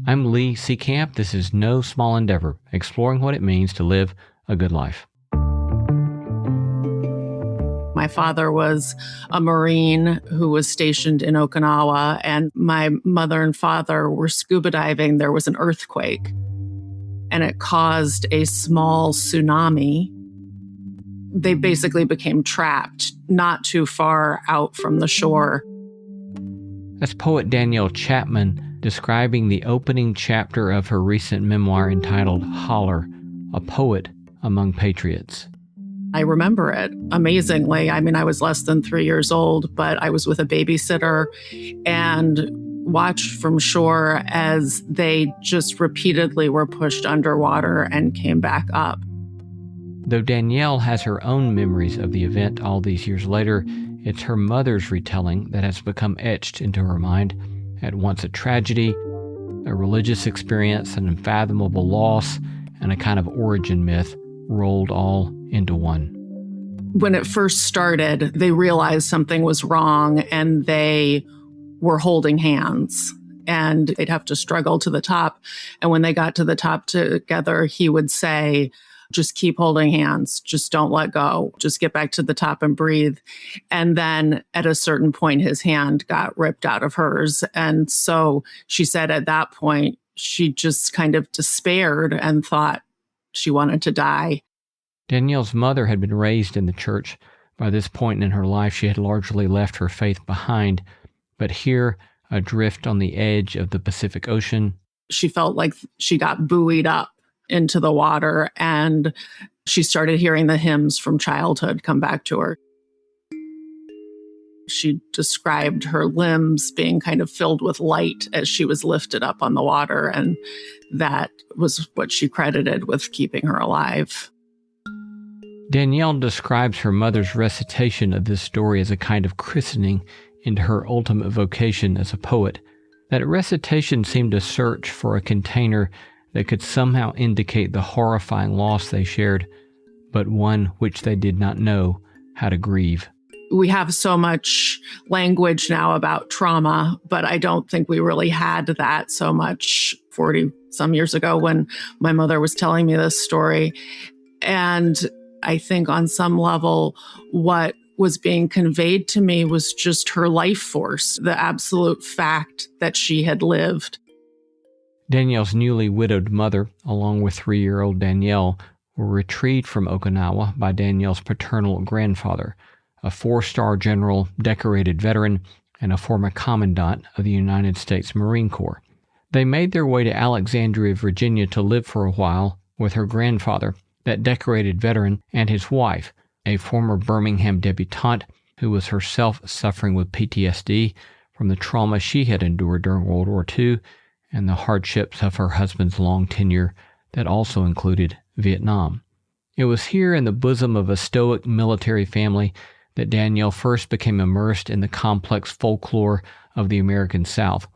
I'm Lee Seacamp. This is No Small Endeavor, exploring what it means to live a good life. My father was a Marine who was stationed in Okinawa, and my mother and father were scuba diving. There was an earthquake, and it caused a small tsunami. They basically became trapped not too far out from the shore. That's poet Danielle Chapman describing the opening chapter of her recent memoir entitled Holler, a Poet Among Patriots. I remember it amazingly. I mean, I was less than 3 years old, but I was with a babysitter and watched from shore as they just repeatedly were pushed underwater and came back up. Though Danielle has her own memories of the event all these years later, it's her mother's retelling that has become etched into her mind. At once a tragedy, a religious experience, an unfathomable loss, and a kind of origin myth rolled all into one. When it first started, they realized something was wrong and they were holding hands and they'd have to struggle to the top. And when they got to the top together, he would say, just keep holding hands. Just don't let go. Just get back to the top and breathe. And then at a certain point, his hand got ripped out of hers. And so she said at that point, she just kind of despaired and thought she wanted to die. Danielle's mother had been raised in the church. By this point in her life, she had largely left her faith behind. But here, adrift on the edge of the Pacific Ocean, she felt like she got buoyed up into the water, and she started hearing the hymns from childhood come back to her. She described her limbs being kind of filled with light as she was lifted up on the water, and that was what she credited with keeping her alive. Danielle describes her mother's recitation of this story as a kind of christening into her ultimate vocation as a poet. That recitation seemed to search for a container that could somehow indicate the horrifying loss they shared, but one which they did not know how to grieve. We have so much language now about trauma, but I don't think we really had that so much 40 some years ago when my mother was telling me this story. And I think on some level, what was being conveyed to me was just her life force, the absolute fact that she had lived. Danielle's newly widowed mother, along with 3-year-old Danielle, were retrieved from Okinawa by Danielle's paternal grandfather, a 4-star general, decorated veteran, and a former commandant of the United States Marine Corps. They made their way to Alexandria, Virginia to live for a while with her grandfather, that decorated veteran, and his wife, a former Birmingham debutante who was herself suffering with PTSD from the trauma she had endured during World War II and the hardships of her husband's long tenure that also included Vietnam. It was here in the bosom of a stoic military family that Danielle first became immersed in the complex folklore of the American South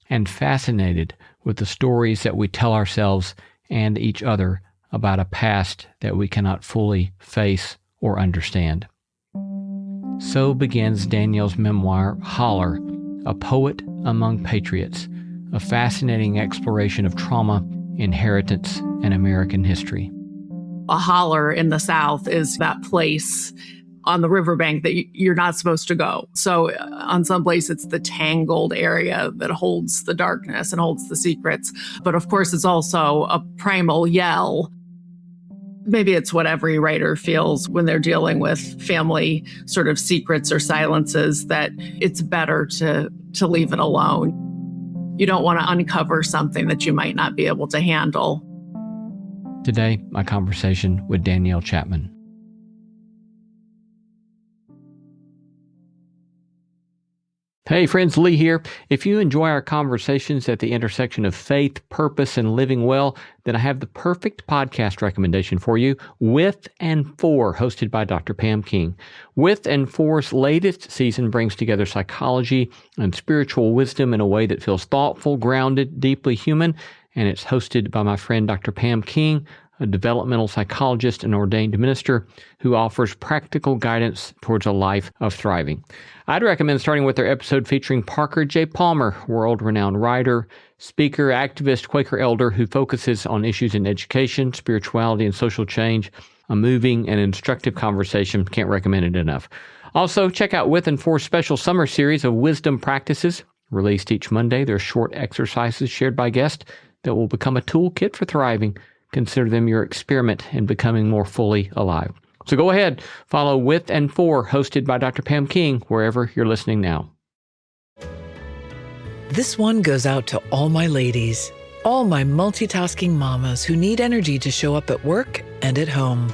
and fascinated with the stories that we tell ourselves and each other about a past that we cannot fully face or understand. So begins Danielle's memoir, Holler, a Poet Among Patriots, a fascinating exploration of trauma, inheritance, and American history. A holler in the South is that place on the riverbank that you're not supposed to go. So on some place, it's the tangled area that holds the darkness and holds the secrets. But of course, it's also a primal yell. Maybe it's what every writer feels when they're dealing with family sort of secrets or silences, that it's better to leave it alone. You don't want to uncover something that you might not be able to handle. Today, my conversation with Danielle Chapman. Hey friends, Lee here. If you enjoy our conversations at the intersection of faith, purpose, and living well, then I have the perfect podcast recommendation for you, With and For, hosted by Dr. Pam King. With and For's latest season brings together psychology and spiritual wisdom in a way that feels thoughtful, grounded, deeply human, and it's hosted by my friend Dr. Pam King, a developmental psychologist and ordained minister who offers practical guidance towards a life of thriving. I'd recommend starting with their episode featuring Parker J. Palmer, world-renowned writer, speaker, activist, Quaker elder who focuses on issues in education, spirituality, and social change. A moving and instructive conversation. Can't recommend it enough. Also, check out With and For special summer series of wisdom practices. Released each Monday, they're short exercises shared by guests that will become a toolkit for thriving. Consider them your experiment in becoming more fully alive. So go ahead, follow With and For, hosted by Dr. Pam King, wherever you're listening now. This one goes out to all my ladies, all my multitasking mamas who need energy to show up at work and at home,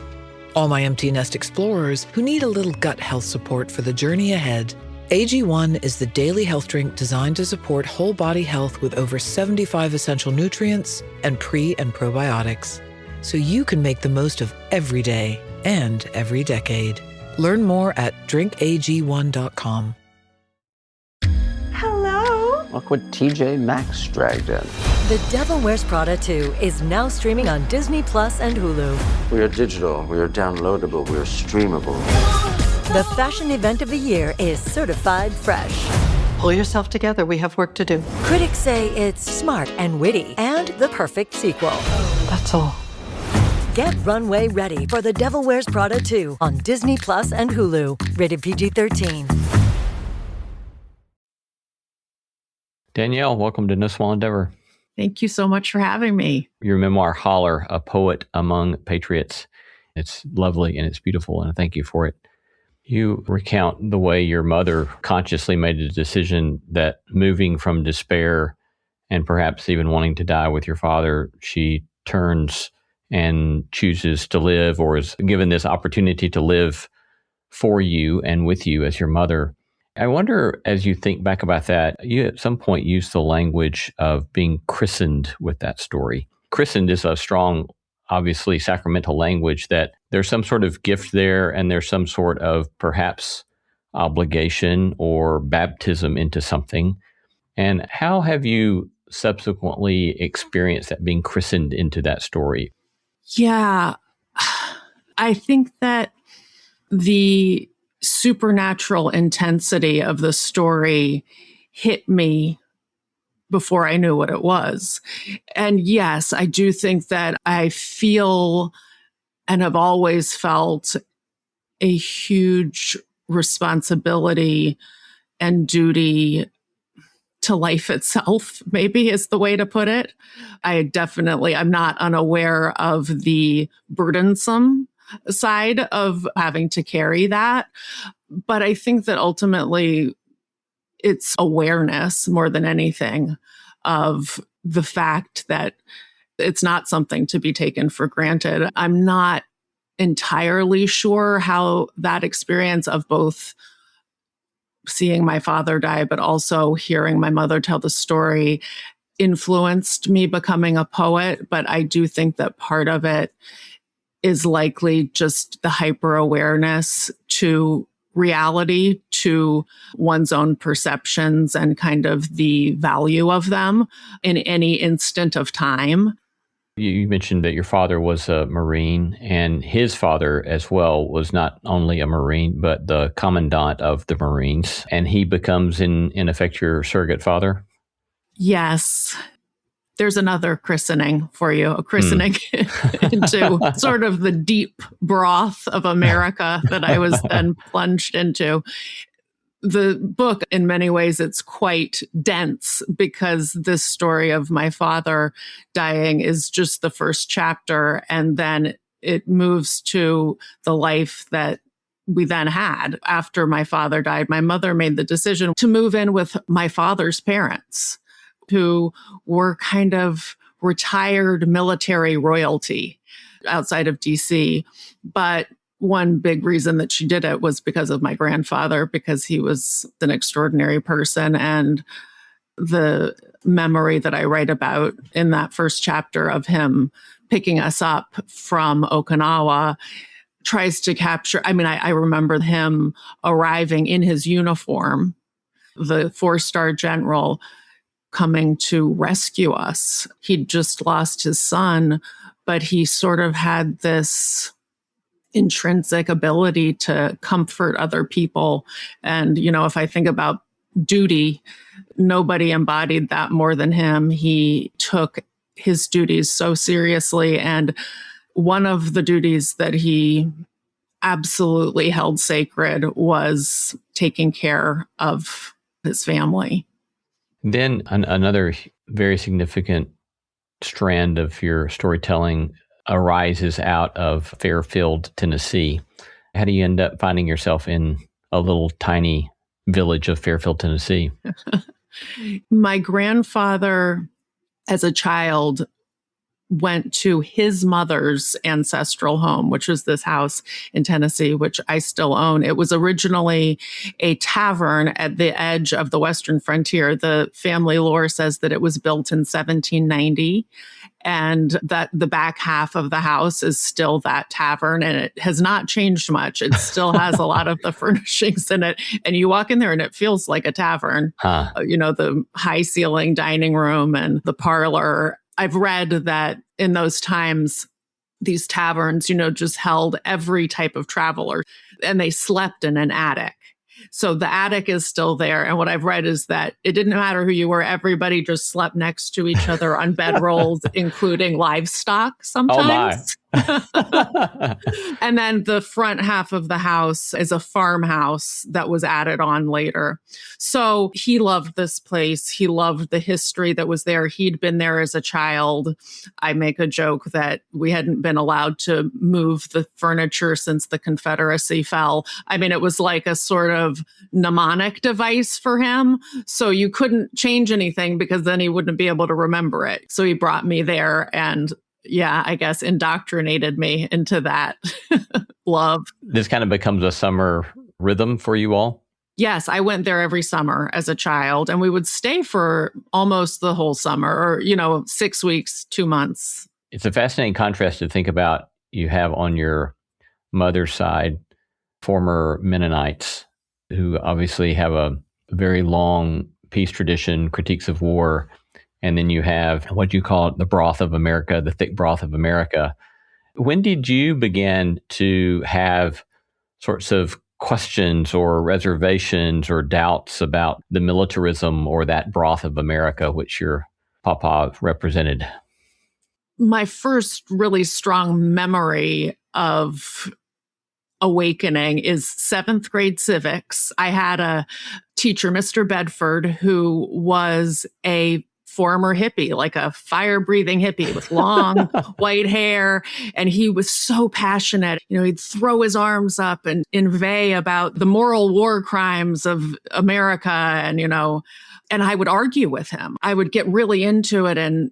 all my empty nest explorers who need a little gut health support for the journey ahead. AG1 is the daily health drink designed to support whole body health with over 75 essential nutrients and pre- and probiotics, so you can make the most of every day and every decade. Learn more at drinkag1.com. Hello. Look what TJ Maxx dragged in. The Devil Wears Prada 2 is now streaming on Disney Plus and Hulu. We are digital, we are downloadable, we are streamable. The fashion event of the year is certified fresh. Pull yourself together. We have work to do. Critics say it's smart and witty and the perfect sequel. That's all. Get runway ready for The Devil Wears Prada 2 on Disney Plus and Hulu. Rated PG-13. Danielle, welcome to No Small Endeavor. Thank you so much for having me. Your memoir, Holler, A Poet Among Patriots. It's lovely and it's beautiful, and I thank you for it. You recount the way your mother consciously made a decision that moving from despair and perhaps even wanting to die with your father, she turns and chooses to live, or is given this opportunity to live for you and with you as your mother. I wonder, as you think back about that, you at some point used the language of being christened with that story. Christened is a strong, obviously sacramental language, that there's some sort of gift there and there's some sort of perhaps obligation or baptism into something. And how have you subsequently experienced that, being christened into that story? Yeah, I think that the supernatural intensity of the story hit me before I knew what it was. And yes, I do think that I feel and have always felt a huge responsibility and duty to life itself, maybe is the way to put it. I'm not unaware of the burdensome side of having to carry that. But I think that ultimately it's awareness more than anything of the fact that it's not something to be taken for granted. I'm not entirely sure how that experience of both seeing my father die, but also hearing my mother tell the story influenced me becoming a poet. But I do think that part of it is likely just the hyper awareness to reality, to one's own perceptions and kind of the value of them in any instant of time. You mentioned that your father was a Marine, and his father as well was not only a Marine, but the commandant of the Marines. And he becomes, in effect, your surrogate father? Yes. There's another christening for you, a christening into sort of the deep broth of America that I was then plunged into. The book, in many ways, it's quite dense because this story of my father dying is just the first chapter. And then it moves to the life that we then had after my father died. My mother made the decision to move in with my father's parents, who were kind of retired military royalty outside of DC. But one big reason that she did it was because of my grandfather, because he was an extraordinary person. And the memory that I write about in that first chapter of him picking us up from Okinawa tries to capture, I remember him arriving in his uniform, the 4-star general coming to rescue us. He'd just lost his son but he sort of had this intrinsic ability to comfort other people. And, if I think about duty, nobody embodied that more than him. He took his duties so seriously. And one of the duties that he absolutely held sacred was taking care of his family. Then another very significant strand of your storytelling arises out of Fairfield, Tennessee. How do you end up finding yourself in a little tiny village of Fairfield, Tennessee? My grandfather, as a child, went to his mother's ancestral home, which was this house in Tennessee, which I still own. It was originally a tavern at the edge of the Western frontier. The family lore says that it was built in 1790 and that the back half of the house is still that tavern, and it has not changed much. It still has a lot of the furnishings in it, and you walk in there and it feels like a tavern. The high ceiling dining room and the parlor. I've read that in those times, these taverns, just held every type of traveler, and they slept in an attic. So the attic is still there. And what I've read is that it didn't matter who you were. Everybody just slept next to each other on bedrolls, including livestock sometimes. Oh my. And then the front half of the house is a farmhouse that was added on later. So he loved this place. He loved the history that was there. He'd been there as a child. I make a joke that we hadn't been allowed to move the furniture since the Confederacy fell. I mean, it was like a sort of mnemonic device for him. So you couldn't change anything because then he wouldn't be able to remember it. So he brought me there and I guess indoctrinated me into that love. This kind of becomes a summer rhythm for you all? Yes, I went there every summer as a child, and we would stay for almost the whole summer, or, 6 weeks, 2 months. It's a fascinating contrast to think about. You have on your mother's side former Mennonites who obviously have a very long peace tradition, critiques of war. And then you have what you call the broth of America, the thick broth of America. When did you begin to have sorts of questions or reservations or doubts about the militarism or that broth of America, which your papa represented? My first really strong memory of awakening is 7th grade civics. I had a teacher, Mr. Bedford, who was a former hippie, like a fire-breathing hippie with long white hair. And he was so passionate. He'd throw his arms up and inveigh about the moral war crimes of America. And I would argue with him. I would get really into it and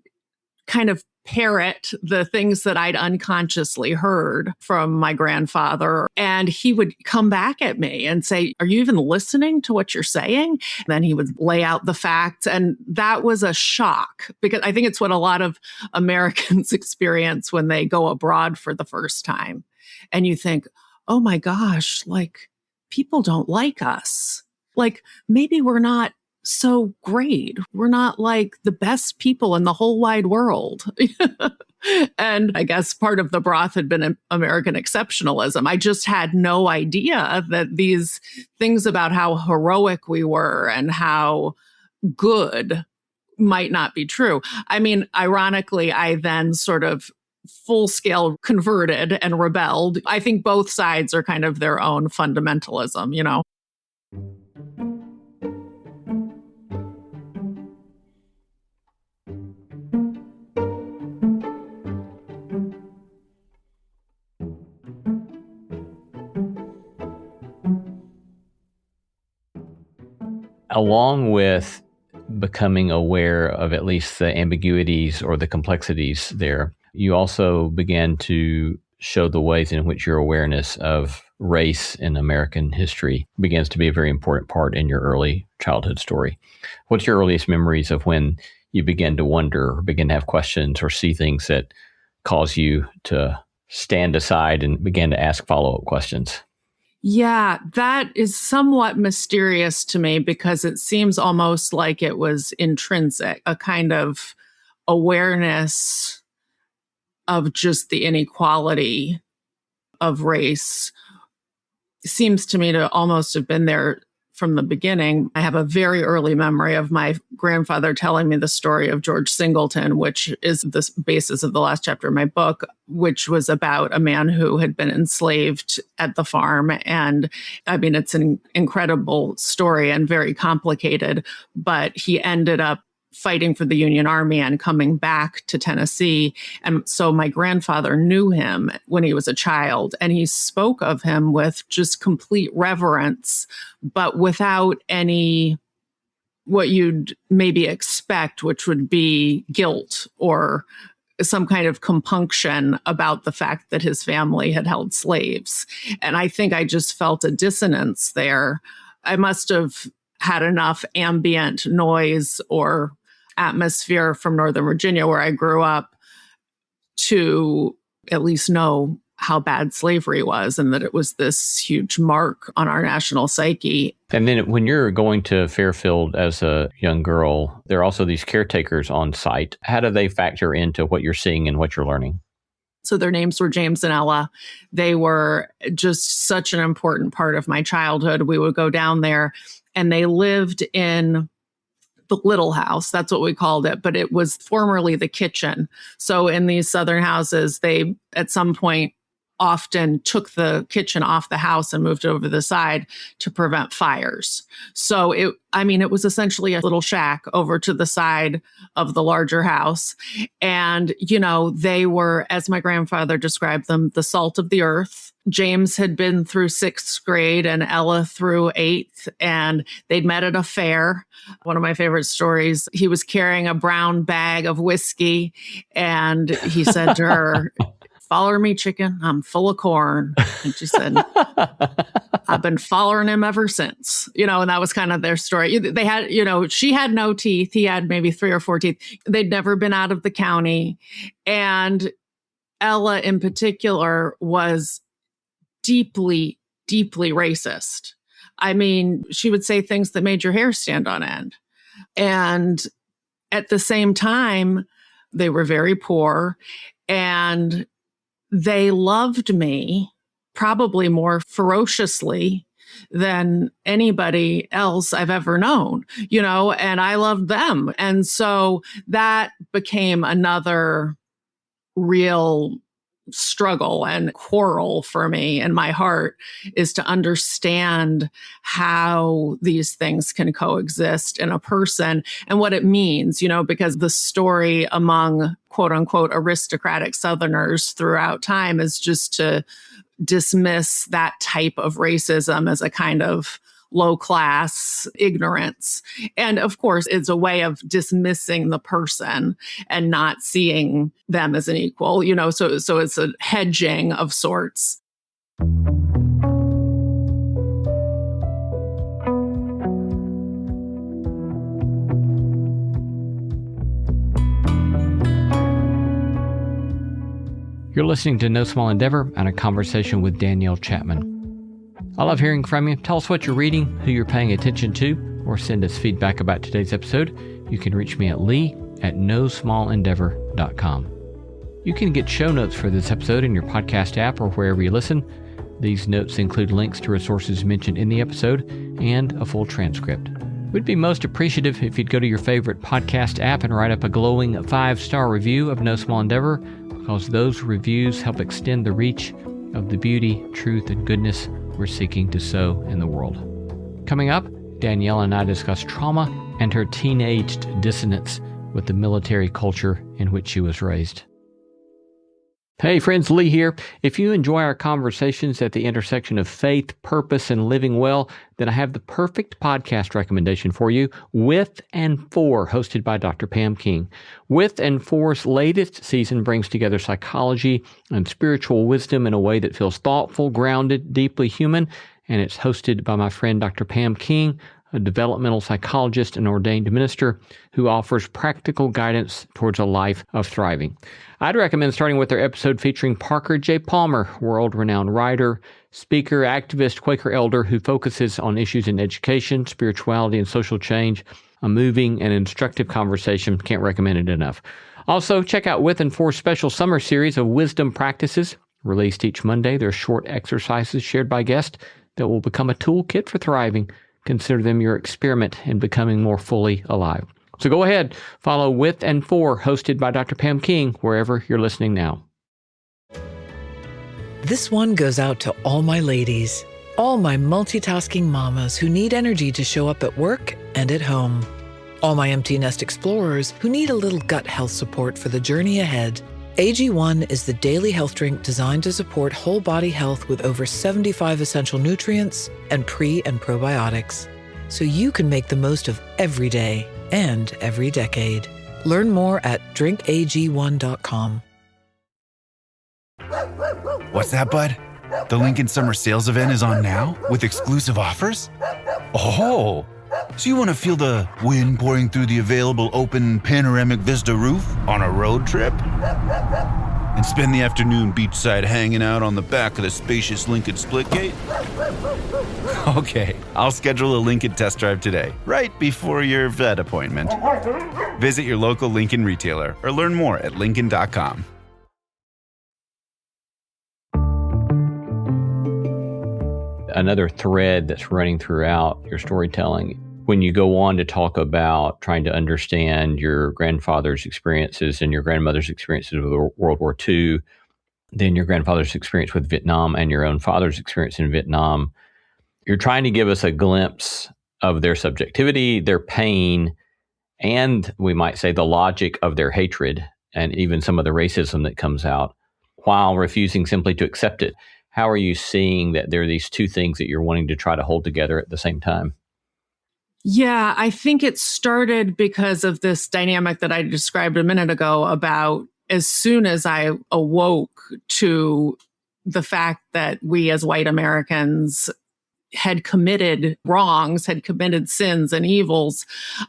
kind of parrot the things that I'd unconsciously heard from my grandfather. And he would come back at me and say, "Are you even listening to what you're saying?" And then he would lay out the facts. And that was a shock, because I think it's what a lot of Americans experience when they go abroad for the first time. And you think, oh my gosh, people don't like us. Maybe we're not so great. We're not like the best people in the whole wide world. And I guess part of the broth had been American exceptionalism. I just had no idea that these things about how heroic we were and how good might not be true. I mean, ironically, I then sort of full scale converted and rebelled. I think both sides are kind of their own fundamentalism, Along with becoming aware of at least the ambiguities or the complexities there, you also began to show the ways in which your awareness of race in American history begins to be a very important part in your early childhood story. What's your earliest memories of when you begin to wonder or begin to have questions or see things that cause you to stand aside and begin to ask follow-up questions? Yeah, that is somewhat mysterious to me because it seems almost like it was intrinsic, a kind of awareness of just the inequality of race seems to me to almost have been there from the beginning. I have a very early memory of my grandfather telling me the story of George Singleton, which is the basis of the last chapter of my book, which was about a man who had been enslaved at the farm. And I mean, it's an incredible story and very complicated, but he ended up fighting for the Union Army and coming back to Tennessee. And so my grandfather knew him when he was a child, and he spoke of him with just complete reverence, but without any what you'd maybe expect, which would be guilt or some kind of compunction about the fact that his family had held slaves. And I think I just felt a dissonance there. I must have had enough ambient noise or atmosphere from Northern Virginia, where I grew up, to at least know how bad slavery was and that it was this huge mark on our national psyche. And then when you're going to Fairfield as a young girl, there are also these caretakers on site. How do they factor into what you're seeing and what you're learning? So their names were James and Ella. They were just such an important part of my childhood. We would go down there, and they lived in the little house. That's what we called it, but it was formerly the kitchen. So in these Southern houses, they at some point often took the kitchen off the house and moved it over the side to prevent fires. So it was essentially a little shack over to the side of the larger house. And, they were, as my grandfather described them, the salt of the earth. James had been through 6th grade and Ella through 8th, and they'd met at a fair. One of my favorite stories, he was carrying a brown bag of whiskey, and he said to her, "Follow me, chicken. I'm full of corn." And she said, "I've been following him ever since." And that was kind of their story. They had, she had no teeth. He had maybe 3 or 4 teeth. They'd never been out of the county. And Ella in particular was deeply, deeply racist. I mean, she would say things that made your hair stand on end. And at the same time, they were very poor, and they loved me probably more ferociously than anybody else I've ever known, and I loved them. And so that became another real struggle and quarrel for me in my heart, is to understand how these things can coexist in a person and what it means, because the story among quote unquote aristocratic Southerners throughout time is just to dismiss that type of racism as a kind of low-class ignorance. And of course, it's a way of dismissing the person and not seeing them as an equal, so it's a hedging of sorts. You're listening to No Small Endeavor and a conversation with Danielle Chapman. I love hearing from you. Tell us what you're reading, who you're paying attention to, or send us feedback about today's episode. You can reach me at lee@nosmallendeavor.com. You can get show notes for this episode in your podcast app or wherever you listen. These notes include links to resources mentioned in the episode and a full transcript. We'd be most appreciative if you'd go to your favorite podcast app and write up a glowing 5-star review of No Small Endeavor, because those reviews help extend the reach of the beauty, truth, and goodness we're seeking to sow in the world. Coming up, Danielle and I discuss trauma and her teenaged dissonance with the military culture in which she was raised. Hey friends, Lee here. If you enjoy our conversations at the intersection of faith, purpose, and living well, then I have the perfect podcast recommendation for you, With and For, hosted by Dr. Pam King. With and For's latest season brings together psychology and spiritual wisdom in a way that feels thoughtful, grounded, deeply human, and it's hosted by my friend Dr. Pam King, a developmental psychologist and ordained minister who offers practical guidance towards a life of thriving. I'd recommend starting with their episode featuring Parker J. Palmer, world-renowned writer, speaker, activist, Quaker elder who focuses on issues in education, spirituality, and social change. A moving and instructive conversation. Can't recommend it enough. Also, check out With and For's special summer series of wisdom practices. Released each Monday, they're short exercises shared by guests that will become a toolkit for thriving. Consider them your experiment in becoming more fully alive. So go ahead, follow With and For, hosted by Dr. Pam King, wherever you're listening now. This one goes out to all my ladies, all my multitasking mamas who need energy to show up at work and at home, all my empty nest explorers who need a little gut health support for the journey ahead. AG1 is the daily health drink designed to support whole body health with over 75 essential nutrients and pre- and probiotics, so you can make the most of every day and every decade. Learn more at drinkag1.com. What's that, bud? The Lincoln Summer Sales event is on now with exclusive offers? Oh, so you want to feel the wind pouring through the available open panoramic vista roof on a road trip? And spend the afternoon beachside hanging out on the back of the spacious Lincoln Splitgate? Okay, I'll schedule a Lincoln test drive today, right before your vet appointment. Visit your local Lincoln retailer or learn more at Lincoln.com. Another thread that's running throughout your storytelling, when you go on to talk about trying to understand your grandfather's experiences and your grandmother's experiences with World War II, then your grandfather's experience with Vietnam and your own father's experience in Vietnam, you're trying to give us a glimpse of their subjectivity, their pain, and we might say the logic of their hatred and even some of the racism that comes out, while refusing simply to accept it. How are you seeing that there are these two things that you're wanting to try to hold together at the same time? Yeah, I think it started because of this dynamic that I described a minute ago about as soon as I awoke to the fact that we as white Americans had committed wrongs, had committed sins and evils,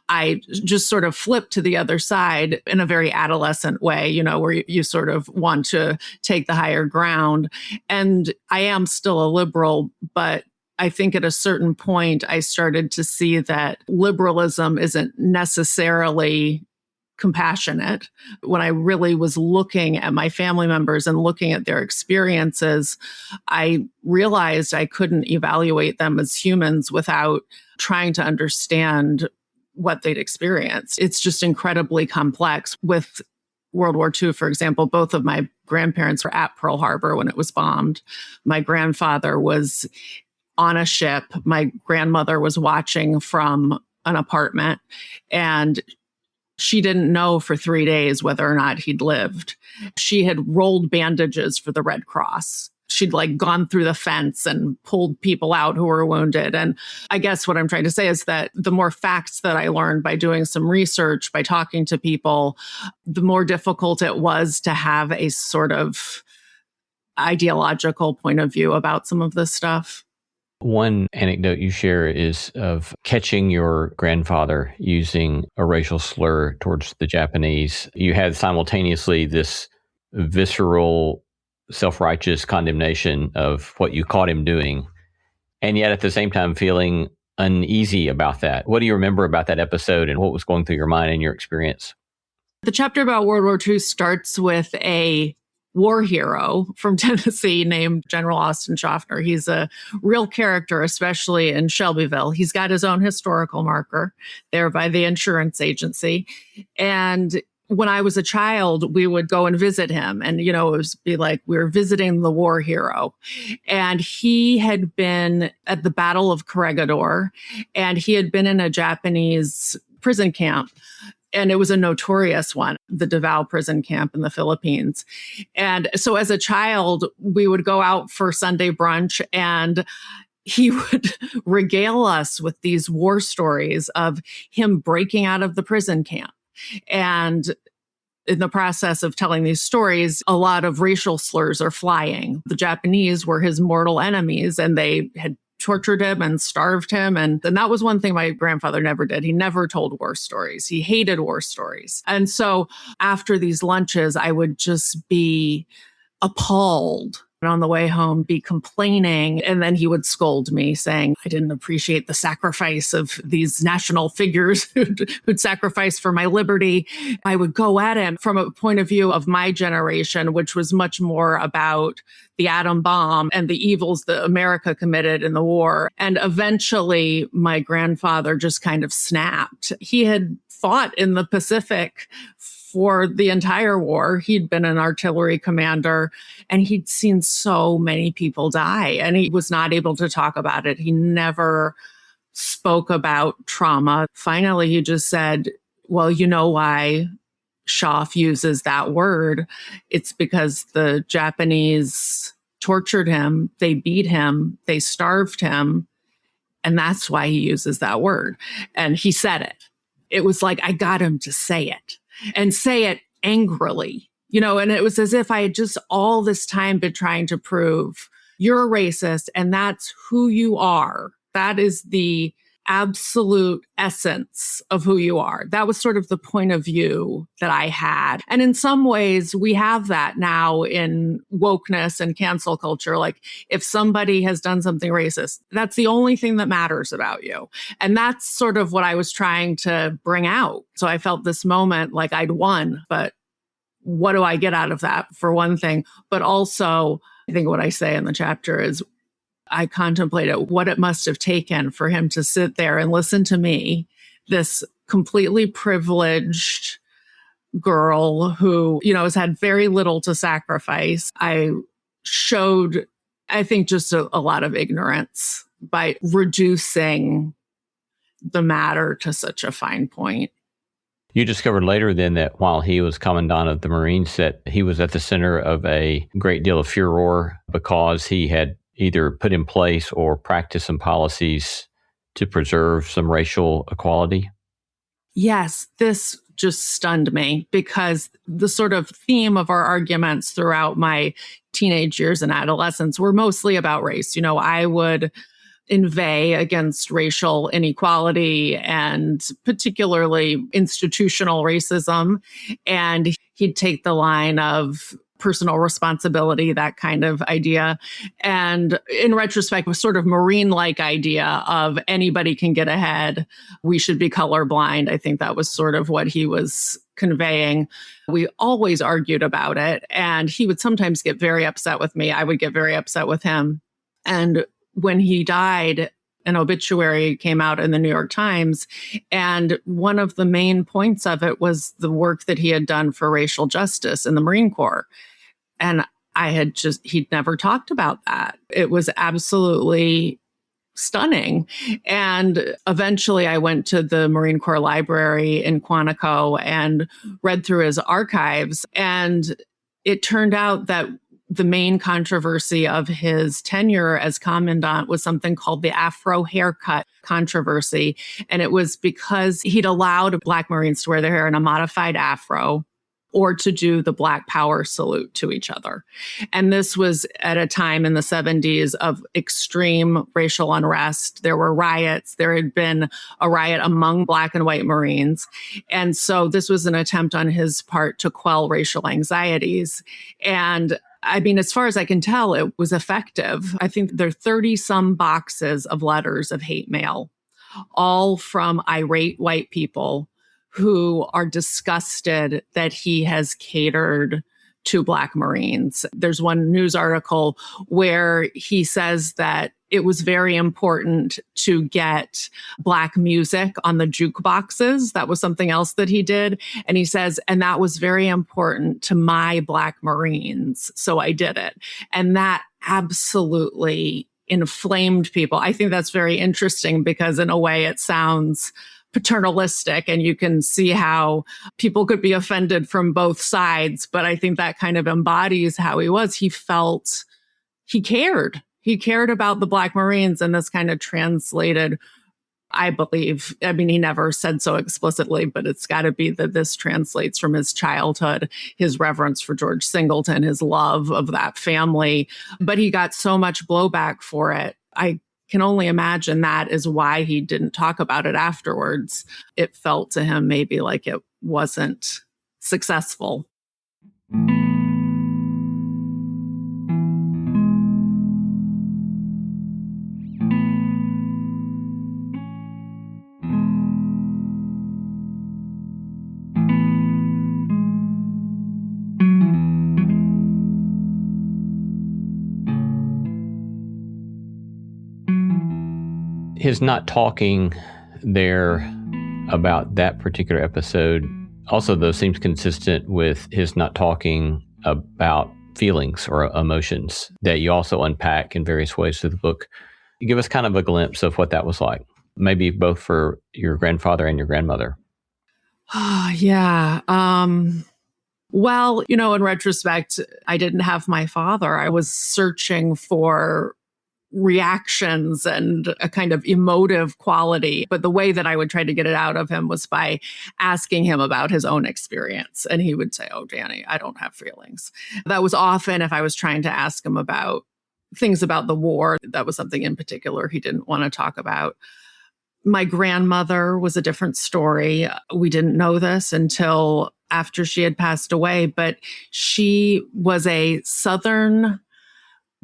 I just sort of flipped to the other side in a very adolescent way, where you sort of want to take the higher ground. And I am still a liberal, but I think at a certain point, I started to see that liberalism isn't necessarily compassionate. When I really was looking at my family members and looking at their experiences, I realized I couldn't evaluate them as humans without trying to understand what they'd experienced. It's just incredibly complex. With World War II, for example, both of my grandparents were at Pearl Harbor when it was bombed. My grandfather was on a ship. My grandmother was watching from an apartment, and she didn't know for 3 days whether or not he'd lived. She had rolled bandages for the Red Cross. She'd gone through the fence and pulled people out who were wounded. And I guess what I'm trying to say is that the more facts that I learned by doing some research, by talking to people, the more difficult it was to have a sort of ideological point of view about some of this stuff. One anecdote you share is of catching your grandfather using a racial slur towards the Japanese. You had simultaneously this visceral, self-righteous condemnation of what you caught him doing, and yet at the same time feeling uneasy about that. What do you remember about that episode and what was going through your mind and your experience? The chapter about World War II starts with a war hero from Tennessee named General Austin Schaffner. He's a real character, especially in Shelbyville. He's got his own historical marker there by the insurance agency. And when I was a child, we would go and visit him. And, it would be like we were visiting the war hero. And he had been at the Battle of Corregidor, and he had been in a Japanese prison camp. And it was a notorious one, the Davao prison camp in the Philippines. And so as a child, we would go out for Sunday brunch, and he would regale us with these war stories of him breaking out of the prison camp. And in the process of telling these stories, a lot of racial slurs are flying. The Japanese were his mortal enemies, and they had tortured him and starved him. And that was one thing my grandfather never did. He never told war stories. He hated war stories. And so after these lunches, I would just be appalled and on the way home be complaining. And then he would scold me saying, I didn't appreciate the sacrifice of these national figures who'd sacrifice for my liberty. I would go at him from a point of view of my generation, which was much more about the atom bomb and the evils that America committed in the war. And eventually my grandfather just kind of snapped. He had fought in the Pacific for the entire war. He'd been an artillery commander and he'd seen so many people die, and he was not able to talk about it. He never spoke about trauma. Finally, he just said, well, you know why Schaff uses that word? It's because the Japanese tortured him, they beat him, they starved him, and that's why he uses that word. And he said it. It was like, I got him to say it. And say it angrily, and it was as if I had just all this time been trying to prove you're a racist and that's who you are. That is the absolute essence of who you are. That was sort of the point of view that I had. And in some ways, we have that now in wokeness and cancel culture. Like if somebody has done something racist, that's the only thing that matters about you. And that's sort of what I was trying to bring out. So I felt this moment like I'd won, but what do I get out of that, for one thing? But also, I think what I say in the chapter is, I contemplated what it must have taken for him to sit there and listen to me, this completely privileged girl who, has had very little to sacrifice. I showed, I think, just a lot of ignorance by reducing the matter to such a fine point. You discovered later then that while he was commandant of the Marines, that he was at the center of a great deal of furor because he had either put in place or practiced some policies to preserve some racial equality? Yes, this just stunned me because the sort of theme of our arguments throughout my teenage years and adolescence were mostly about race. I would inveigh against racial inequality and particularly institutional racism. And he'd take the line of personal responsibility, that kind of idea. And in retrospect, a sort of Marine-like idea of anybody can get ahead. We should be colorblind. I think that was sort of what he was conveying. We always argued about it. And he would sometimes get very upset with me. I would get very upset with him. And when he died, an obituary came out in the New York Times. And one of the main points of it was the work that he had done for racial justice in the Marine Corps. And he'd never talked about that. It was absolutely stunning. And eventually I went to the Marine Corps Library in Quantico and read through his archives. And it turned out that the main controversy of his tenure as commandant was something called the Afro haircut controversy. And it was because he'd allowed Black Marines to wear their hair in a modified afro or to do the Black Power salute to each other. And this was at a time in the 70s of extreme racial unrest. There were riots. There had been a riot among Black and white Marines. And so this was an attempt on his part to quell racial anxieties. And I mean, as far as I can tell, it was effective. I think there are 30-some boxes of letters of hate mail, all from irate white people who are disgusted that he has catered to Black Marines. There's one news article where he says that it was very important to get Black music on the jukeboxes. That was something else that he did. And he says, and that was very important to my Black Marines. So I did it. And that absolutely inflamed people. I think that's very interesting because in a way it sounds paternalistic and you can see how people could be offended from both sides. But I think that kind of embodies how he was. He felt he cared. He cared about the Black Marines, and this kind of translated, I believe, I mean, he never said so explicitly, but it's got to be that this translates from his childhood, his reverence for George Singleton, his love of that family. But he got so much blowback for it. I can only imagine that is why he didn't talk about it afterwards. It felt to him maybe like it wasn't successful. His not talking there about that particular episode also, though, seems consistent with his not talking about feelings or emotions that you also unpack in various ways through the book. You give us kind of a glimpse of what that was like, maybe both for your grandfather and your grandmother. Yeah. Well, in retrospect, I didn't have my father. I was searching for reactions and a kind of emotive quality. But the way that I would try to get it out of him was by asking him about his own experience. And he would say, "Oh, Danny, I don't have feelings." That was often if I was trying to ask him about things about the war. That was something in particular he didn't want to talk about. My grandmother was a different story. We didn't know this until after she had passed away, but she was a Southern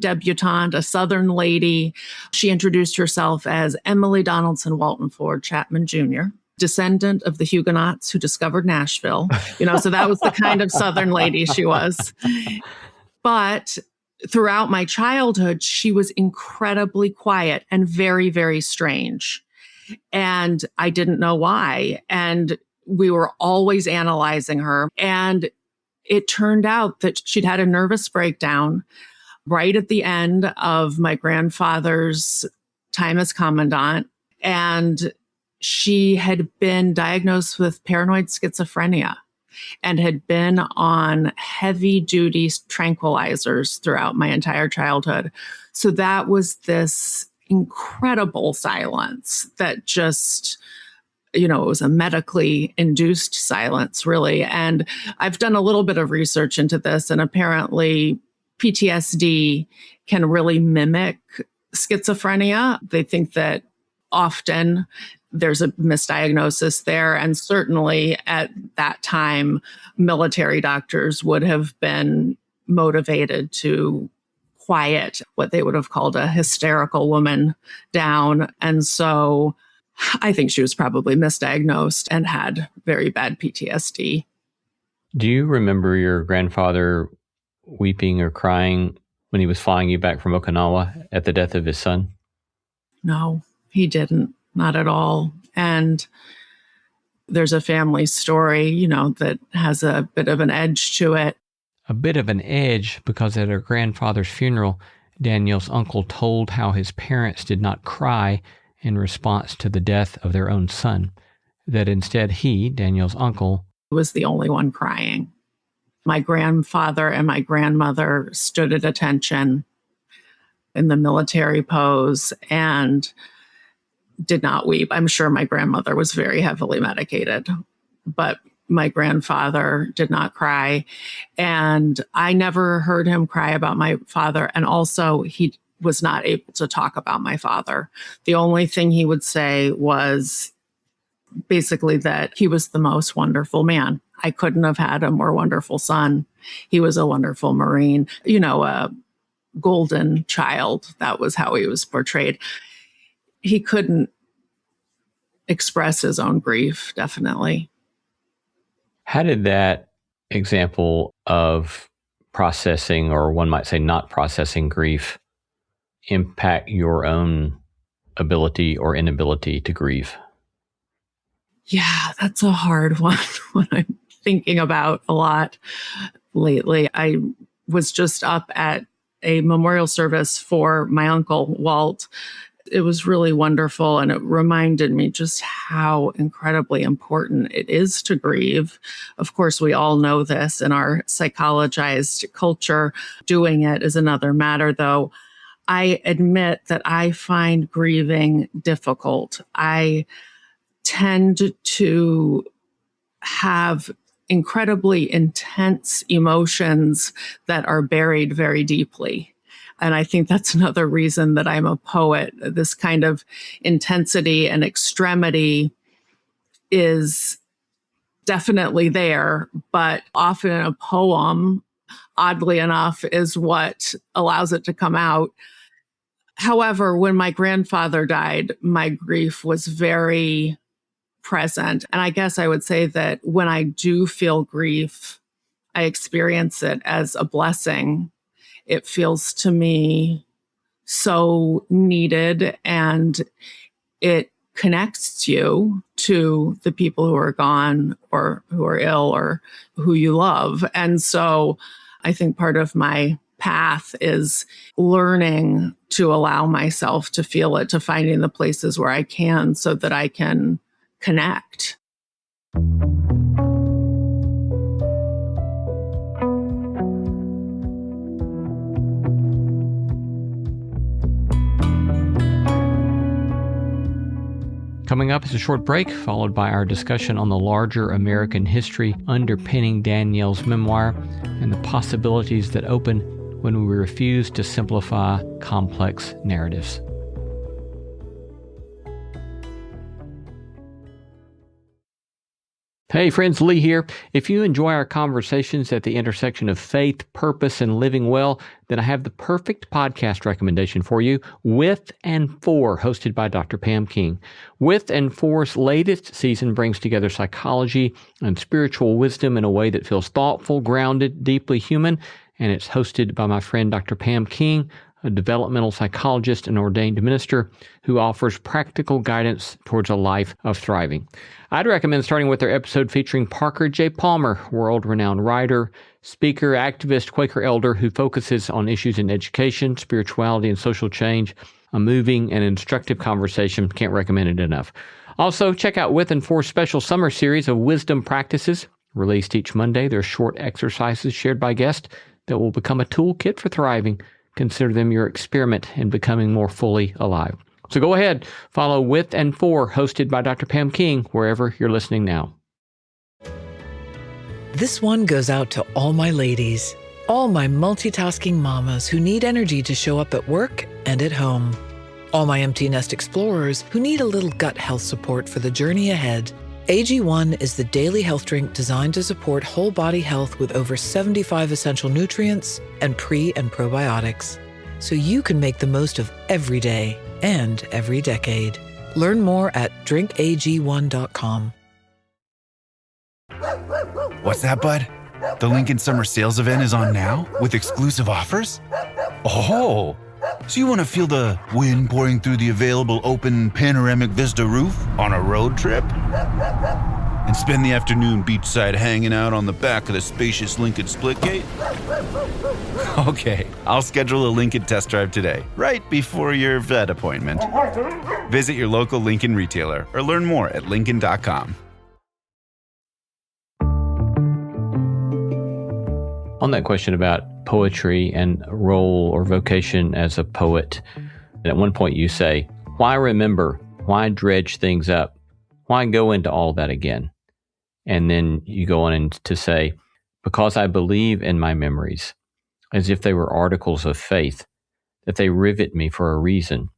debutante, a Southern lady. She introduced herself as Emily Donaldson Walton Ford Chapman Jr., descendant of the Huguenots who discovered Nashville. So that was the kind of Southern lady she was. But throughout my childhood, she was incredibly quiet and very, very strange. And I didn't know why. And we were always analyzing her. And it turned out that she'd had a nervous breakdown right at the end of my grandfather's time as commandant. And she had been diagnosed with paranoid schizophrenia and had been on heavy duty tranquilizers throughout my entire childhood. So that was this incredible silence that just, it was a medically induced silence, really. And I've done a little bit of research into this, and apparently PTSD can really mimic schizophrenia. They think that often there's a misdiagnosis there. And certainly at that time, military doctors would have been motivated to quiet what they would have called a hysterical woman down. And so I think she was probably misdiagnosed and had very bad PTSD. Do you remember your grandfather weeping or crying when he was flying you back from Okinawa at the death of his son? No, he didn't. Not at all. And there's a family story, that has a bit of an edge to it. A bit of an edge because at her grandfather's funeral, Danielle's uncle told how his parents did not cry in response to the death of their own son, that instead he, Danielle's uncle, was the only one crying. My grandfather and my grandmother stood at attention in the military pose and did not weep. I'm sure my grandmother was very heavily medicated, but my grandfather did not cry. And I never heard him cry about my father. And also, he was not able to talk about my father. The only thing he would say was basically that he was the most wonderful man. I couldn't have had a more wonderful son. He was a wonderful Marine, a golden child. That was how he was portrayed. He couldn't express his own grief, definitely. How did that example of processing, or one might say not processing grief, impact your own ability or inability to grieve? Yeah, that's a hard one I'm thinking about a lot lately. I was just up at a memorial service for my uncle, Walt. It was really wonderful, and it reminded me just how incredibly important it is to grieve. Of course, we all know this in our psychologized culture. Doing it is another matter, though. I admit that I find grieving difficult. I tend to have incredibly intense emotions that are buried very deeply. And I think that's another reason that I'm a poet. This kind of intensity and extremity is definitely there, but often in a poem, oddly enough, is what allows it to come out. However, when my grandfather died, my grief was very present. And I guess I would say that when I do feel grief, I experience it as a blessing. It feels to me so needed, and it connects you to the people who are gone or who are ill or who you love. And so I think part of my path is learning to allow myself to feel it, to finding the places where I can so that I can connect. Coming up is a short break, followed by our discussion on the larger American history underpinning Danielle's memoir and the possibilities that open when we refuse to simplify complex narratives. Hey friends, Lee here. If you enjoy our conversations at the intersection of faith, purpose, and living well, then I have the perfect podcast recommendation for you, With and For, hosted by Dr. Pam King. With and For's latest season brings together psychology and spiritual wisdom in a way that feels thoughtful, grounded, deeply human, and it's hosted by my friend Dr. Pam King, a developmental psychologist and ordained minister who offers practical guidance towards a life of thriving. I'd recommend starting with their episode featuring Parker J. Palmer, world-renowned writer, speaker, activist, Quaker elder who focuses on issues in education, spirituality, and social change. A moving and instructive conversation. Can't recommend it enough. Also, check out With and For's special summer series of wisdom practices. Released each Monday, they're short exercises shared by guests that will become a toolkit for thriving. Consider them your experiment in becoming more fully alive. So go ahead, follow With and For, hosted by Dr. Pam King, wherever you're listening now. This one goes out to all my ladies, all my multitasking mamas who need energy to show up at work and at home, all my empty nest explorers who need a little gut health support for the journey ahead. AG1 is the daily health drink designed to support whole body health with over 75 essential nutrients and pre- and probiotics, so you can make the most of every day and every decade. Learn more at drinkag1.com. What's that, bud? The Lincoln Summer Sales event is on now with exclusive offers? Oh, so you want to feel the wind pouring through the available open panoramic vista roof on a road trip? And spend the afternoon beachside hanging out on the back of the spacious Lincoln Splitgate? Okay, I'll schedule a Lincoln test drive today, right before your vet appointment. Visit your local Lincoln retailer or learn more at Lincoln.com. On that question about poetry and role or vocation as a poet, at one point you say, why remember? Why dredge things up? Why go into all that again? And then you go on to say, because I believe in my memories, as if they were articles of faith, that they rivet me for a reason,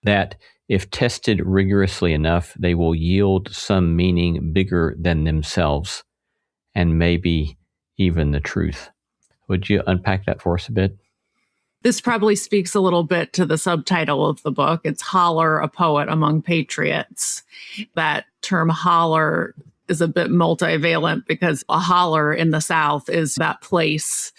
that if tested rigorously enough, they will yield some meaning bigger than themselves, and maybe even the truth. Would you unpack that for us a bit? This probably speaks a little bit to the subtitle of the book. It's Holler, a Poet Among Patriots. That term holler is a bit multivalent because a holler in the South is that place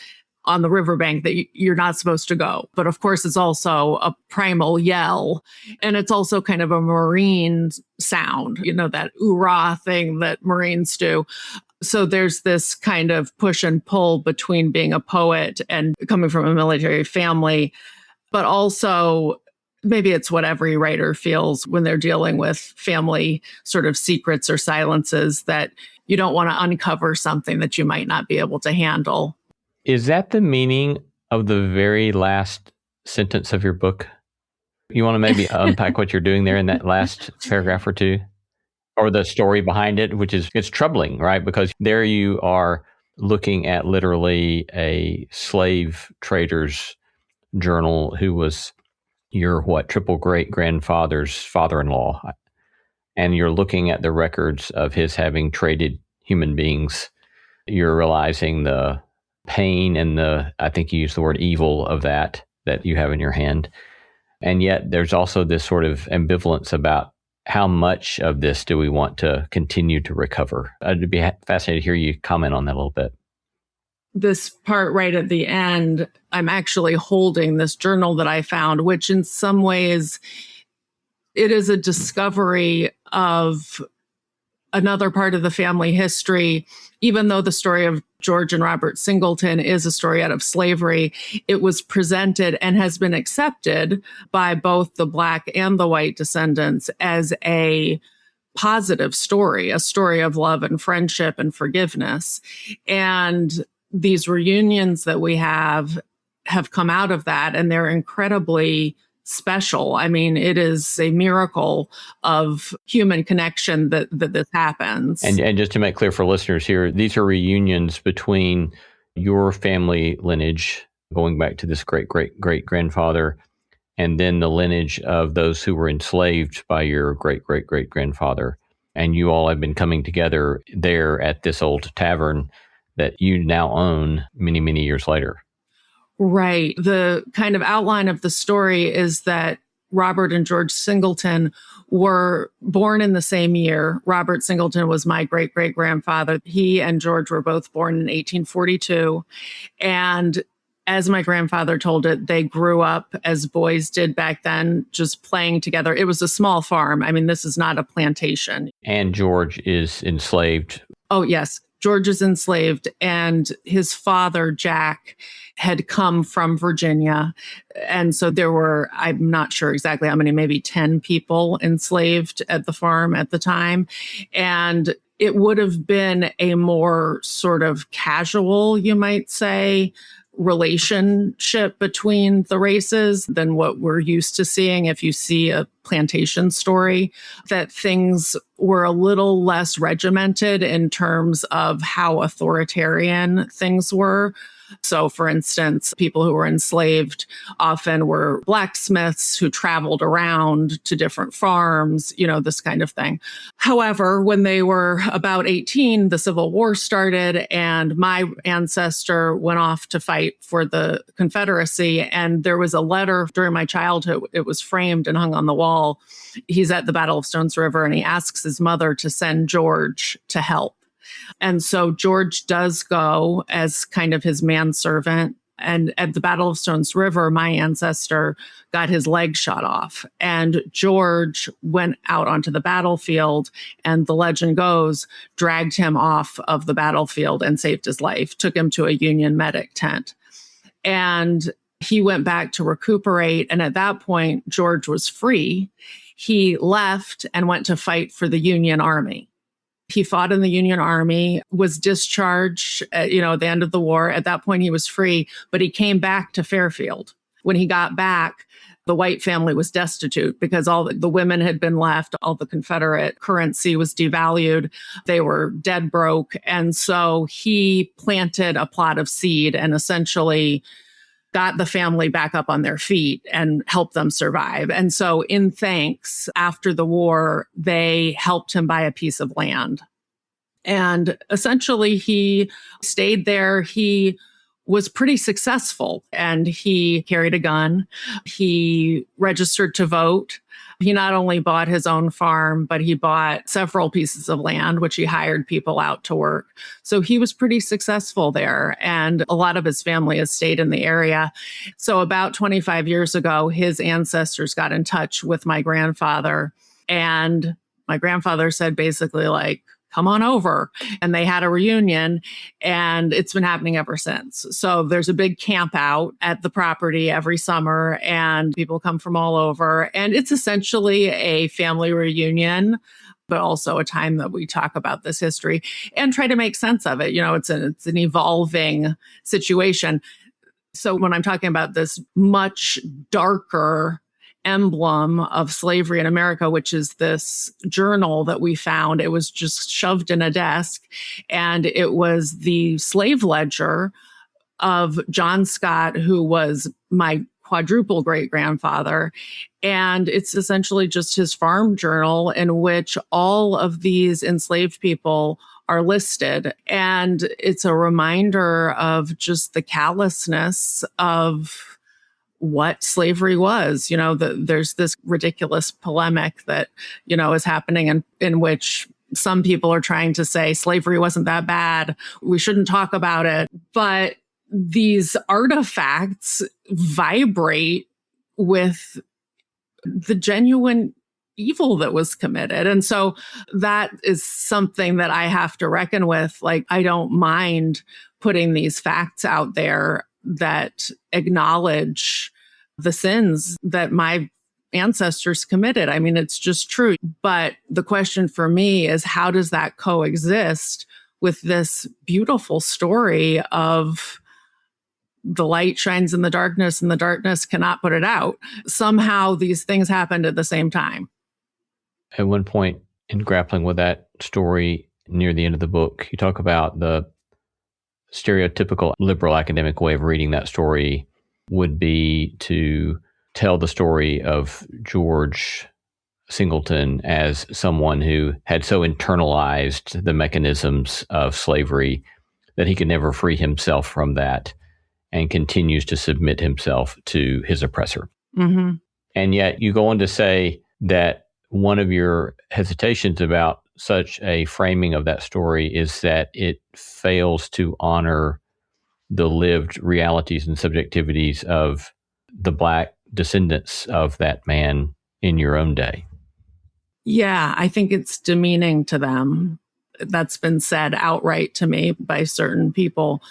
on the riverbank that you're not supposed to go. But of course, it's also a primal yell. And it's also kind of a Marine sound, that oorah thing that Marines do. So there's this kind of push and pull between being a poet and coming from a military family, but also maybe it's what every writer feels when they're dealing with family sort of secrets or silences, that you don't want to uncover something that you might not be able to handle. Is that the meaning of the very last sentence of your book? You want to maybe unpack what you're doing there in that last paragraph or two? Or the story behind it, which is, it's troubling, right? Because there you are looking at literally a slave trader's journal who was your, triple great grandfather's father-in-law. And you're looking at the records of his having traded human beings. You're realizing the pain and I think you used the word evil of that you have in your hand. And yet there's also this sort of ambivalence about how much of this do we want to continue to recover? I'd be fascinated to hear you comment on that a little bit. This part right at the end, I'm actually holding this journal that I found, which in some ways It is a discovery of another part of the family history. Even though the story of George and Robert Singleton is a story out of slavery, it was presented and has been accepted by both the Black and the white descendants as a positive story, a story of love and friendship and forgiveness. And these reunions that we have come out of that, and they're incredibly special. I mean, it is a miracle of human connection that this happens. And just to make clear for listeners here, these are reunions between your family lineage, going back to this great-great-great-grandfather, and then the lineage of those who were enslaved by your great-great-great-grandfather. And you all have been coming together there at this old tavern that you now own many, many years later. Right. The kind of outline of the story is that Robert and George Singleton were born in the same year. Robert Singleton was my great-great-grandfather. He and George were both born in 1842. And as my grandfather told it, they grew up as boys did back then, just playing together. It was a small farm. I mean, this is not a plantation. And George is enslaved. Oh, yes. George is enslaved, and his father, Jack, had come from Virginia. And so there were, I'm not sure exactly how many, maybe 10 people enslaved at the farm at the time. And it would have been a more sort of casual, you might say, relationship between the races than what we're used to seeing if you see a plantation story, that things were a little less regimented in terms of how authoritarian things were. So, for instance, people who were enslaved often were blacksmiths who traveled around to different farms, this kind of thing. However, when they were about 18, the Civil War started, and my ancestor went off to fight for the Confederacy. And there was a letter during my childhood. It was framed and hung on the wall. He's at the Battle of Stones River, and he asks his mother to send George to help. And so George does go as kind of his manservant. And at the Battle of Stones River, my ancestor got his leg shot off. And George went out onto the battlefield, and the legend goes, dragged him off of the battlefield and saved his life, took him to a Union medic tent. And he went back to recuperate. And at that point, George was free. He left and went to fight for the Union Army. He fought in the Union Army, was discharged at the end of the war. At that point, he was free, but he came back to Fairfield. When he got back, the white family was destitute because all the women had been left. All the Confederate currency was devalued. They were dead broke. And so he planted a plot of seed and essentially got the family back up on their feet and helped them survive. And so in thanks, after the war, they helped him buy a piece of land. And essentially he stayed there. He was pretty successful, and he carried a gun. He registered to vote. He not only bought his own farm, but he bought several pieces of land, which he hired people out to work. So he was pretty successful there. And a lot of his family has stayed in the area. So about 25 years ago, his ancestors got in touch with my grandfather. And my grandfather said basically like, come on over. And they had a reunion, and it's been happening ever since. So there's a big camp out at the property every summer, and people come from all over. And it's essentially a family reunion, but also a time that we talk about this history and try to make sense of it. It's an evolving situation. So when I'm talking about this much darker emblem of slavery in America, which is this journal that we found. It was just shoved in a desk, and it was the slave ledger of John Scott, who was my quadruple great-grandfather. And it's essentially just his farm journal in which all of these enslaved people are listed. And it's a reminder of just the callousness of what slavery was. There's this ridiculous polemic that, is happening in which some people are trying to say slavery wasn't that bad. We shouldn't talk about it. But these artifacts vibrate with the genuine evil that was committed. And so that is something that I have to reckon with. Like, I don't mind putting these facts out there that acknowledge the sins that my ancestors committed. I mean, it's just true. But the question for me is, how does that coexist with this beautiful story of the light shines in the darkness and the darkness cannot put it out? Somehow these things happened at the same time. At one point in grappling with that story near the end of the book, you talk about the stereotypical liberal academic way of reading that story would be to tell the story of George Singleton as someone who had so internalized the mechanisms of slavery that he could never free himself from that and continues to submit himself to his oppressor. Mm-hmm. And yet you go on to say that one of your hesitations about such a framing of that story is that it fails to honor the lived realities and subjectivities of the Black descendants of that man in your own day. Yeah, I think it's demeaning to them. That's been said outright to me by certain people.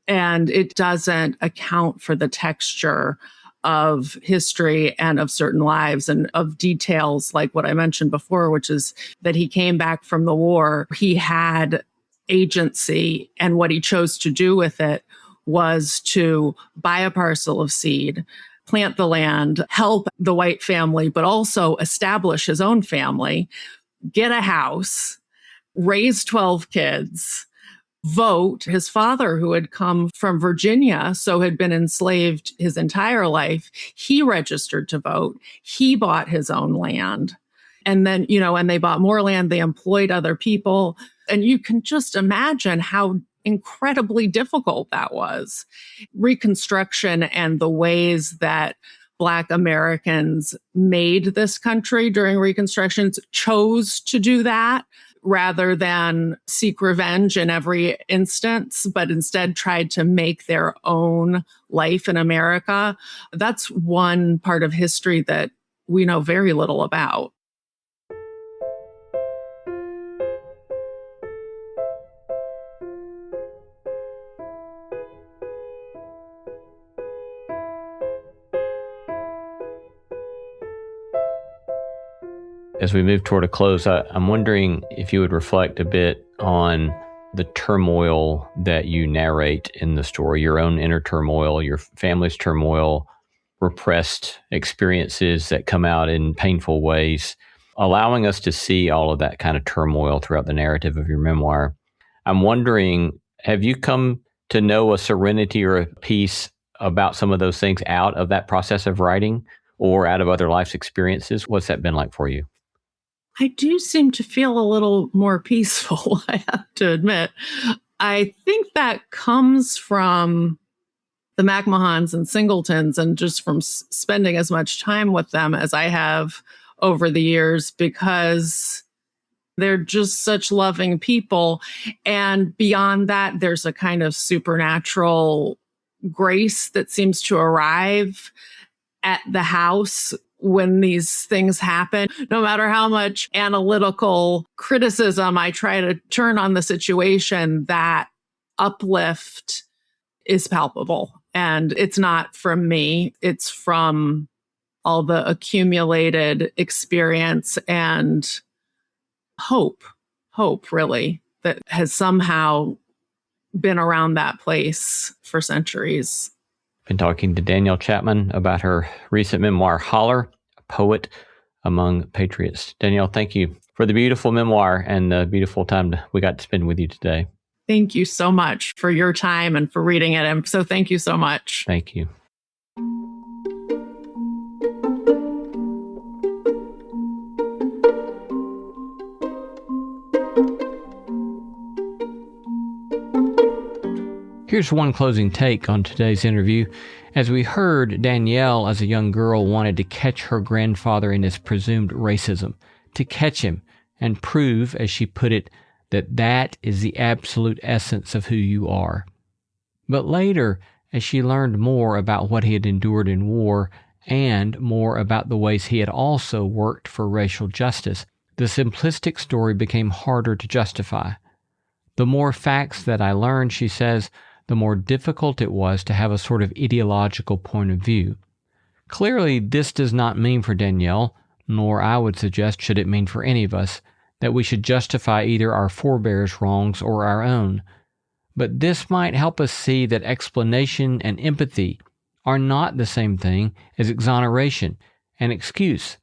And it doesn't account for the texture of history and of certain lives and of details like what I mentioned before, which is that he came back from the war. He had agency, and what he chose to do with it was to buy a parcel of seed, plant the land, help the white family, but also establish his own family, get a house, raise 12 kids, vote. His father, who had come from Virginia, so had been enslaved his entire life, he registered to vote. He bought his own land. And then, and they bought more land, they employed other people. And you can just imagine how incredibly difficult that was. Reconstruction and the ways that Black Americans made this country during Reconstruction chose to do that rather than seek revenge in every instance, but instead tried to make their own life in America. That's one part of history that we know very little about. As we move toward a close, I'm wondering if you would reflect a bit on the turmoil that you narrate in the story, your own inner turmoil, your family's turmoil, repressed experiences that come out in painful ways, allowing us to see all of that kind of turmoil throughout the narrative of your memoir. I'm wondering, have you come to know a serenity or a peace about some of those things out of that process of writing or out of other life's experiences? What's that been like for you? I do seem to feel a little more peaceful, I have to admit. I think that comes from the McMahons and Singletons and just from spending as much time with them as I have over the years, because they're just such loving people. And beyond that, there's a kind of supernatural grace that seems to arrive at the house when these things happen. No matter how much analytical criticism I try to turn on the situation, that uplift is palpable. And it's not from me, it's from all the accumulated experience and hope really, that has somehow been around that place for centuries. Been talking to Danielle Chapman about her recent memoir, Holler, a Poet Among Patriots. Danielle, thank you for the beautiful memoir and the beautiful time we got to spend with you today. Thank you so much for your time and for reading it. And so thank you so much. Thank you. Here's one closing take on today's interview. As we heard, Danielle, as a young girl, wanted to catch her grandfather in his presumed racism, to catch him and prove, as she put it, that is the absolute essence of who you are. But later, as she learned more about what he had endured in war and more about the ways he had also worked for racial justice, the simplistic story became harder to justify. The more facts that I learned, she says, the more difficult it was to have a sort of ideological point of view. Clearly, this does not mean for Danielle, nor I would suggest should it mean for any of us, that we should justify either our forebears' wrongs or our own. But this might help us see that explanation and empathy are not the same thing as exoneration and excuse.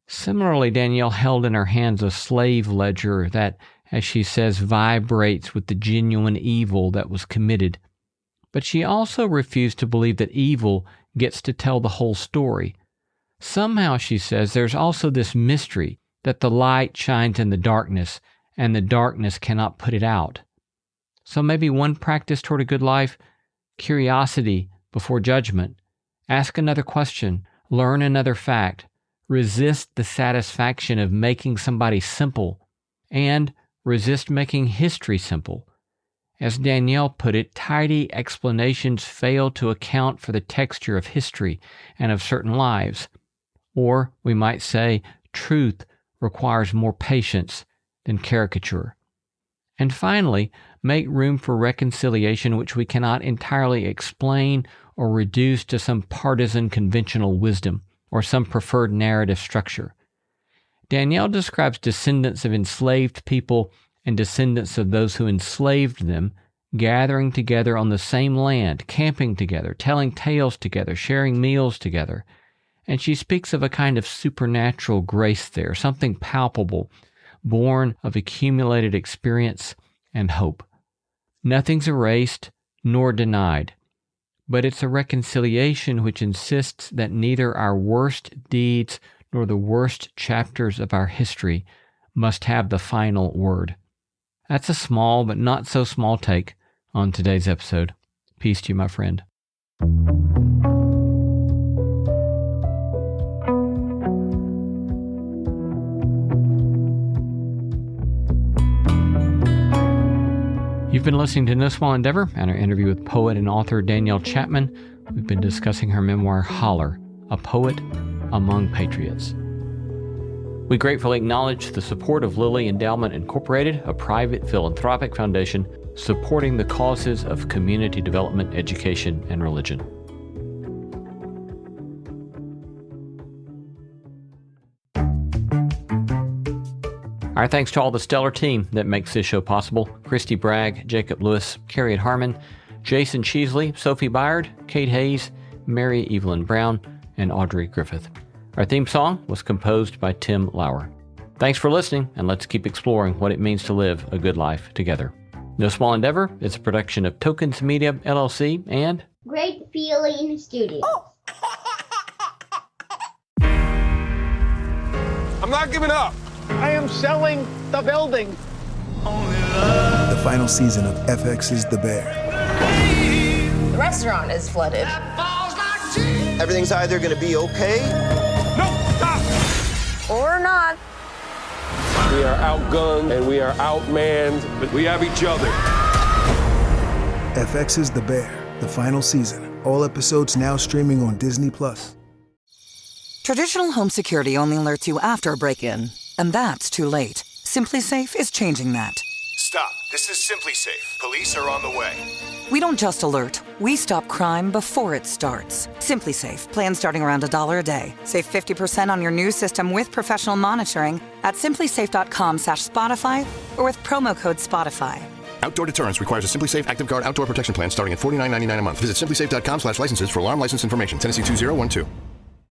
Similarly, Danielle held in her hands a slave ledger that, as she says, vibrates with the genuine evil that was committed. But she also refused to believe that evil gets to tell the whole story. Somehow, she says, there's also this mystery that the light shines in the darkness, and the darkness cannot put it out. So maybe one practice toward a good life: curiosity before judgment. Ask another question, learn another fact, resist the satisfaction of making somebody simple, and resist making history simple. As Danielle put it, tidy explanations fail to account for the texture of history and of certain lives. Or, we might say, truth requires more patience than caricature. And finally, make room for reconciliation which we cannot entirely explain or reduce to some partisan conventional wisdom or some preferred narrative structure. Danielle describes descendants of enslaved people and descendants of those who enslaved them gathering together on the same land, camping together, telling tales together, sharing meals together. And she speaks of a kind of supernatural grace there, something palpable, born of accumulated experience and hope. Nothing's erased nor denied, but it's a reconciliation which insists that neither our worst deeds nor the worst chapters of our history must have the final word. That's a small but not so small take on today's episode. Peace to you, my friend. You've been listening to No Small Endeavor and our interview with poet and author Danielle Chapman. We've been discussing her memoir, Holler, A Poet Among Patriots. We gratefully acknowledge the support of Lilly Endowment Incorporated, a private philanthropic foundation supporting the causes of community development, education, and religion. Our thanks to all the stellar team that makes this show possible: Christy Bragg, Jacob Lewis, Carriet Harmon, Jason Cheesley, Sophie Byard, Kate Hayes, Mary Evelyn Brown, and Audrey Griffith. Our theme song was composed by Tim Lauer. Thanks for listening, and let's keep exploring what it means to live a good life together. No Small Endeavor is a production of Tokens Media, LLC, and Great Feeling Studios. I'm not giving up. I am selling the building. The final season of FX's The Bear. The restaurant is flooded. Everything's either going to be okay. No, stop! Or not. We are outgunned and we are outmanned, but we have each other. FX's The Bear, the final season. All episodes now streaming on Disney+. Traditional home security only alerts you after a break-in, and that's too late. SimpliSafe is changing that. Stop. This is SimpliSafe. Police are on the way. We don't just alert, we stop crime before it starts. SimpliSafe, plan starting around $1 a day. Save 50% on your new system with professional monitoring at simplisafe.com/Spotify or with promo code Spotify. Outdoor deterrence requires a SimpliSafe Active Guard outdoor protection plan starting at $49.99 a month. Visit simplisafe.com/licenses for alarm license information. Tennessee 2012.